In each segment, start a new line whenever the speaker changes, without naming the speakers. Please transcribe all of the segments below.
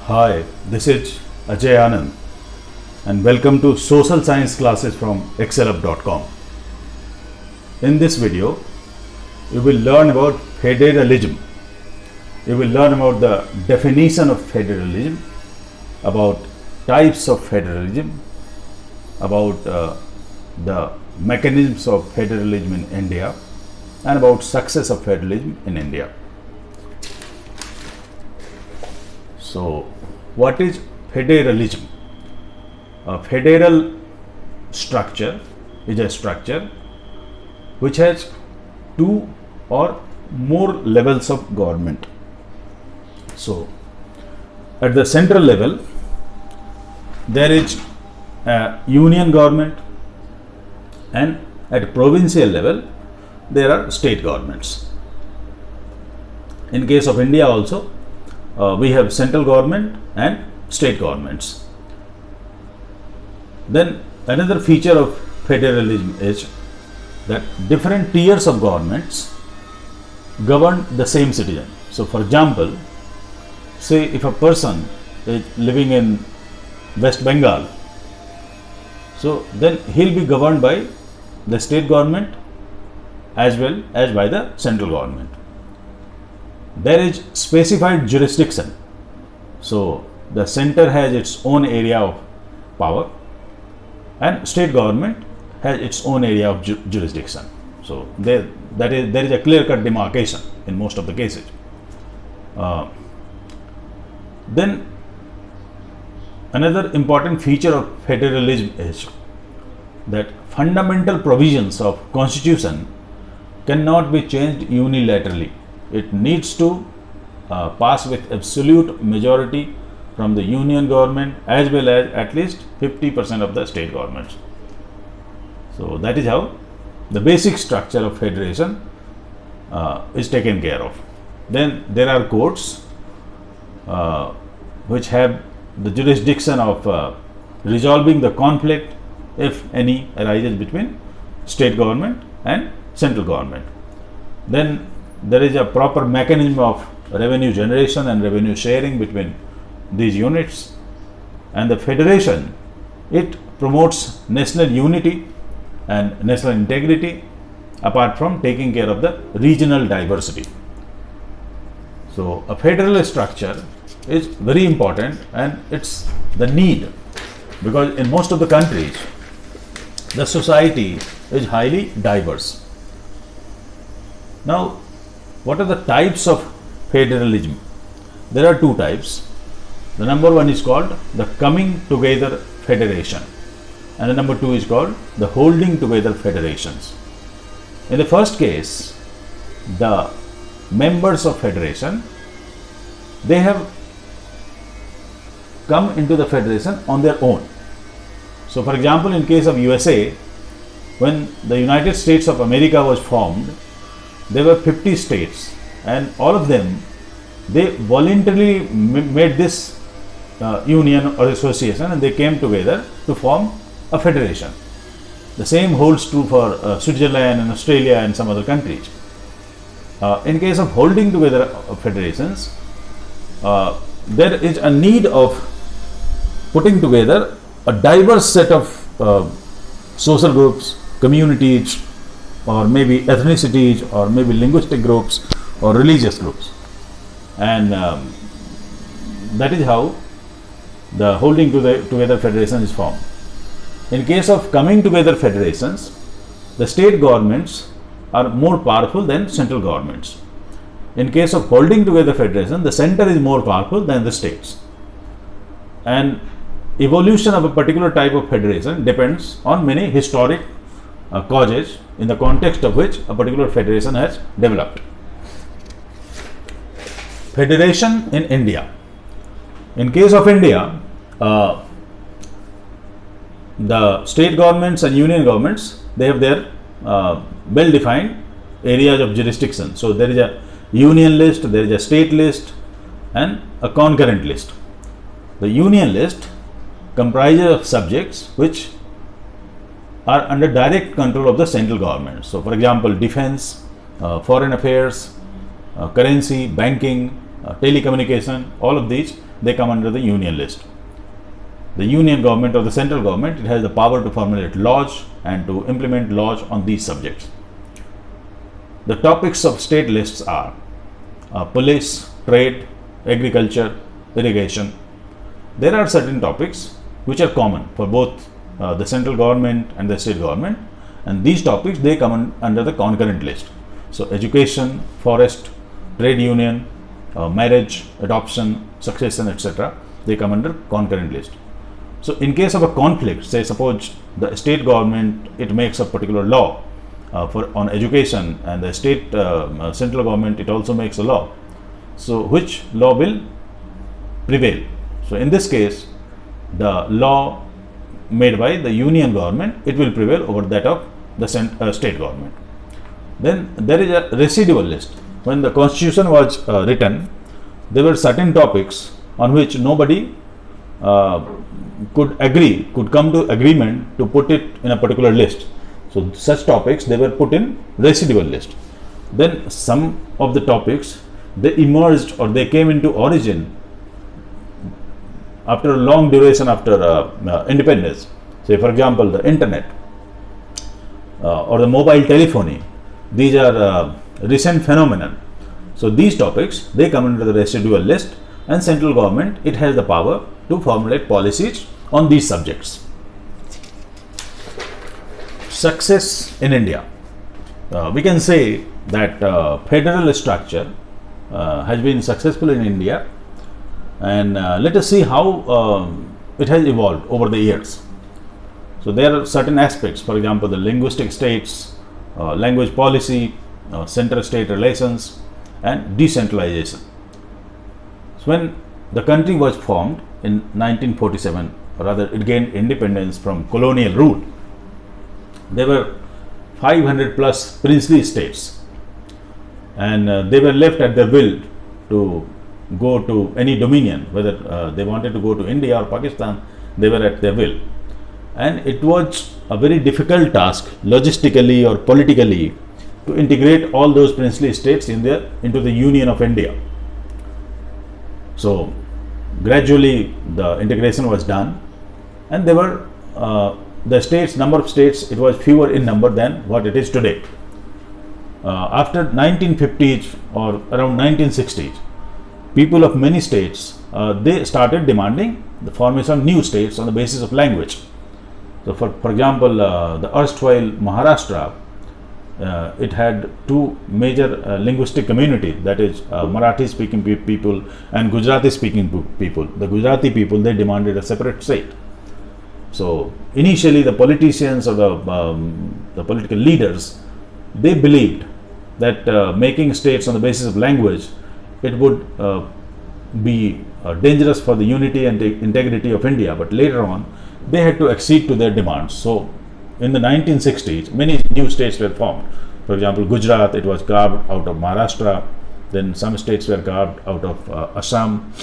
Hi, this is Ajay Anand and welcome to Social Science classes from excelup.com. In this video, you will learn about federalism. You will learn about the definition of federalism, about types of federalism, about the mechanisms of federalism in India, and about success of federalism in India. So, what is federalism? A federal structure is a structure which has two or more levels of government. So, at the central level, there is a union government, and at provincial level, there are state governments. In case of India also, we have central government and state governments. Then another feature of federalism is that different tiers of governments govern the same citizen. So, for example, say if a person is living in West Bengal, so then he'll be governed by the state government as well as by the central government. There is specified jurisdiction. So, the center has its own area of power and state government has its own area of jurisdiction. So, there is a clear-cut demarcation in most of the cases. Then another important feature of federalism is that fundamental provisions of constitution cannot be changed unilaterally. It needs to pass with absolute majority from the union government as well as at least 50% of the state governments. So, that is how the basic structure of federation is taken care of. Then there are courts which have the jurisdiction of resolving the conflict, if any, arises between state government and central government. Then there is a proper mechanism of revenue generation and revenue sharing between these units, and the federation, it promotes national unity and national integrity apart from taking care of the regional diversity. So, a federal structure is very important and it's the need, because in most of the countries the society is highly diverse. Now, what are the types of federalism? There are two types. The number one is called the coming together federation, and the number two is called the holding together federations. In the first case, the members of federation, they have come into the federation on their own. So, for example, in case of USA, when the United States of America was formed, there were 50 states, and all of them, they voluntarily made this union or association, and they came together to form a federation. The same holds true for Switzerland and Australia and some other countries. In case of holding together federations, there is a need of putting together a diverse set of social groups, communities, or maybe ethnicities, or maybe linguistic groups or religious groups, and that is how the holding together federation is formed. In case of coming together federations, the state governments are more powerful than central governments. In case of holding together federation, the center is more powerful than the states, and evolution of a particular type of federation depends on many historic causes in the context of which a particular federation has developed. Federation in India. In case of India, the state governments and union governments, they have their well-defined areas of jurisdiction. So, there is a union list, there is a state list, and a concurrent list. The union list comprises of subjects which are under direct control of the central government. So, for example, defense, foreign affairs, currency, banking, telecommunication, all of these, they come under the union list. The union government or the central government, it has the power to formulate laws and to implement laws on these subjects. The topics of state lists are police, trade, agriculture, irrigation. There are certain topics which are common for both the central government and the state government, and these topics, they come under the concurrent list. So education, forest, trade union, marriage, adoption, succession, etc., they come under concurrent list. So in case of a conflict, say suppose the state government, it makes a particular law on education, and the state central government, it also makes a law. So which law will prevail? So in this case, the law made by the union government, it will prevail over that of the state government. Then there is a residual list. When the constitution was written, there were certain topics on which nobody could come to agreement to put it in a particular list. So such topics, they were put in residual list. Then some of the topics, they emerged or they came into origin after a long duration after independence. Say for example, the internet or the mobile telephony, these are recent phenomenon. So these topics, they come under the residual list, and central government, it has the power to formulate policies on these subjects. Success in India. We can say that federal structure has been successful in India, and let us see how it has evolved over the years. So there are certain aspects, for example, the linguistic states, language policy, center-state relations, and decentralization. So when the country was formed in 1947, or rather it gained independence from colonial rule, there were 500 plus princely states, and they were left at their will to go to any dominion, whether they wanted to go to India or Pakistan, they were at their will. And it was a very difficult task, logistically or politically, to integrate all those princely states into the Union of India. So gradually the integration was done, and there were the states, number of states, it was fewer in number than what it is today. After 1950s or around 1960s, people of many states, they started demanding the formation of new states on the basis of language. So for example, the erstwhile Maharashtra, it had two major linguistic communities, that is Marathi speaking people and Gujarati speaking people. The Gujarati people, they demanded a separate state. So initially the politicians or the political leaders, they believed that making states on the basis of language, it would be dangerous for the unity and the integrity of India. But later on, they had to accede to their demands. So in the 1960s, many new states were formed. For example, Gujarat, it was carved out of Maharashtra. Then some states were carved out of Assam,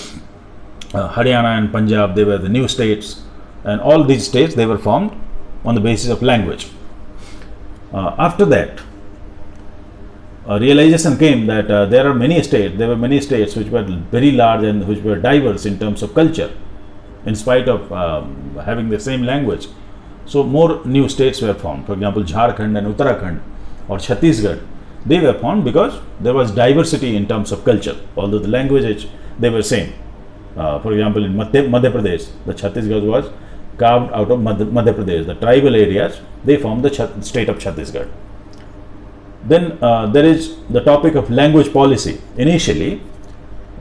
Haryana and Punjab, they were the new states. And all these states, they were formed on the basis of language. After that, a realization came that there were many states which were very large and which were diverse in terms of culture, in spite of having the same language. So more new states were formed. For example, Jharkhand and Uttarakhand or Chhattisgarh, they were formed because there was diversity in terms of culture, although the languages, they were same. For example, in Madhya Pradesh, the Chhattisgarh was carved out of Madhya Pradesh. The tribal areas, they formed the state of Chhattisgarh. Then there is the topic of language policy. Initially,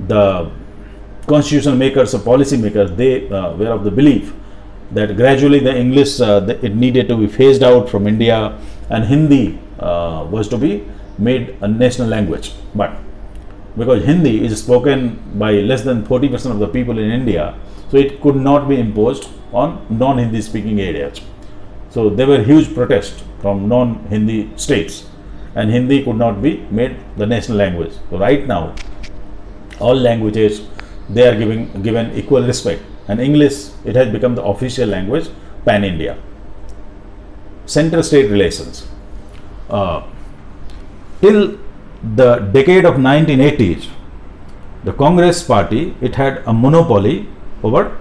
the constitution makers or policy makers, they were of the belief that gradually the English, it needed to be phased out from India, and Hindi was to be made a national language. But because Hindi is spoken by less than 40% of the people in India, so it could not be imposed on non-Hindi speaking areas. So there were huge protests from non-Hindi states, and Hindi could not be made the national language. So right now, all languages, they are given equal respect, and English, it has become the official language pan-India. Center-state relations. Till the decade of 1980s, The Congress party, it had a monopoly over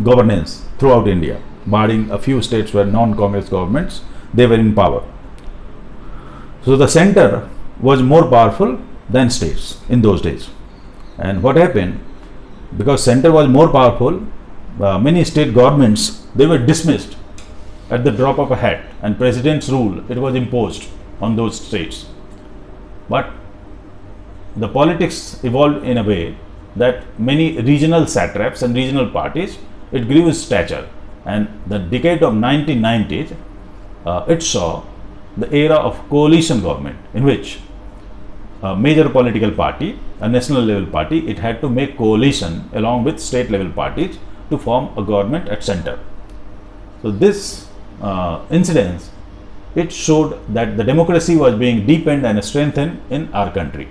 governance throughout India, barring a few states where non-Congress governments, they were in power. So the center was more powerful than states in those days. And what happened, because center was more powerful, many state governments, they were dismissed at the drop of a hat, and president's rule, it was imposed on those states. But the politics evolved in a way that many regional satraps and regional parties, it grew in stature, and the decade of 1990s, it saw the era of coalition government, in which a major political party, a national level party, it had to make coalition along with state level parties to form a government at center. So this incidence, it showed that the democracy was being deepened and strengthened in our country.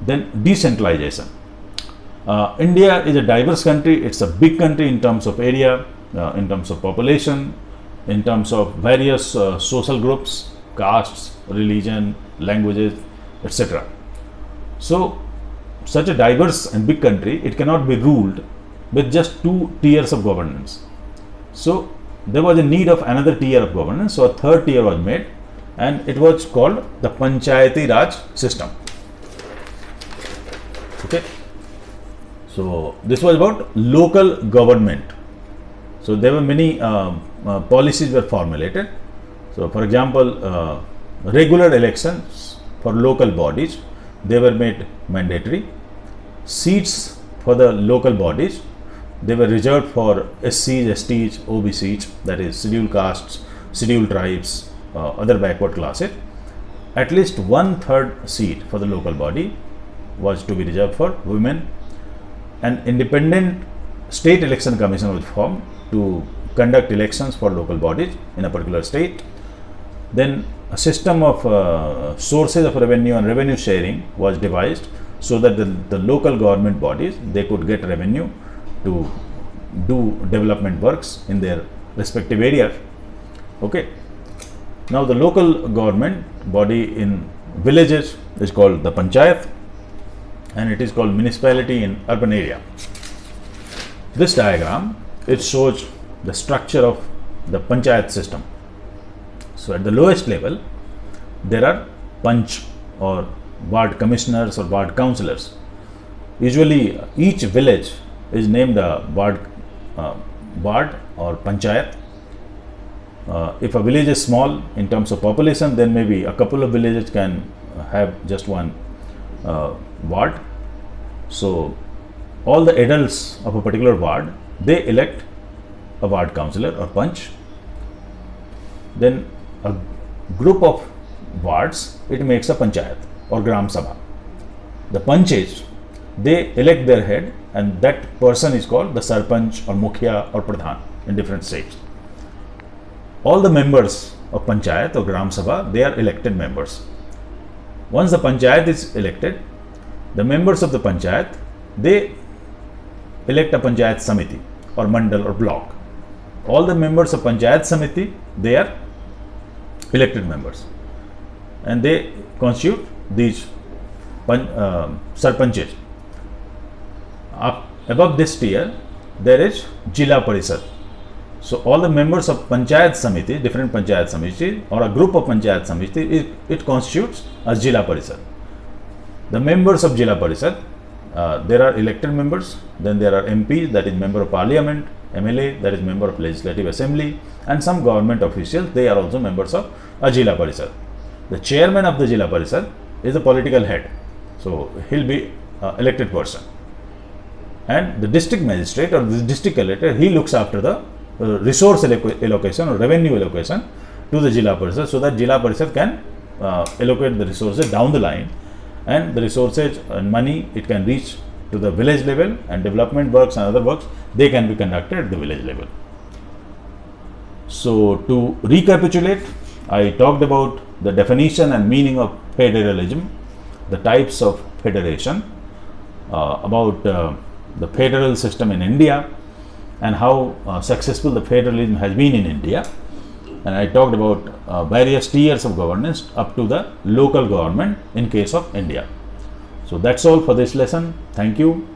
Then decentralization. India is a diverse country. It's a big country in terms of area, in terms of population, in terms of various social groups, castes, religion, languages, etc. So such a diverse and big country, it cannot be ruled with just 2 tiers of governance. So there was a need of another tier of governance. So a third tier was made, and it was called the Panchayati Raj system. Okay. So this was about local government. So there were many policies were formulated. So for example, regular elections for local bodies, they were made mandatory. Seats for the local bodies, they were reserved for SCs, STs, OBCs, that is scheduled castes, scheduled tribes, other backward classes. At least 1/3 seat for the local body was to be reserved for women. An independent state election commission was formed to conduct elections for local bodies in a particular state. Then a system of sources of revenue and revenue sharing was devised, so that the local government bodies, they could get revenue to do development works in their respective areas. Okay. Now the local government body in villages is called the Panchayat, and it is called municipality in urban area. This diagram, it shows the structure of the Panchayat system. So at the lowest level, there are Panch or ward commissioners or ward councillors. Usually each village is named a ward or Panchayat. If a village is small in terms of population, then maybe a couple of villages can have just one ward. So all the adults of a particular ward, they elect a ward councillor or Panch. Then a group of wards, it makes a Panchayat or Gram Sabha. The Panches, they elect their head, and that person is called the Sarpanch or Mukhya or Pradhan in different states. All the members of Panchayat or Gram Sabha, they are elected members. Once the Panchayat is elected, the members of the Panchayat, they elect a Panchayat Samiti or Mandal or block. All the members of Panchayat Samiti, they are elected members, and they constitute these Sarpanches. Up above this tier, there is Jila Parishad. So all the members of Panchayat Samiti, different Panchayat Samiti or a group of Panchayat Samiti, it constitutes as Jila Parishad. The members of Jila Parishad, there are elected members, then there are MPs, that is member of parliament, MLA, that is member of legislative assembly, and some government officials, they are also members of a Jila Parishad. The chairman of the Jila Parishad is the political head, so he'll be elected person, and the district magistrate or the district collector, he looks after the resource allocation or revenue allocation to the Jila Parishad, so that Jila Parishad can allocate the resources down the line, and the resources and money, it can reach to the village level, and development works and other works, they can be conducted at the village level. So to recapitulate, I talked about the definition and meaning of federalism, the types of federation, about the federal system in India, and how successful the federalism has been in India. And I talked about various tiers of governance up to the local government in case of India. So that's all for this lesson. Thank you.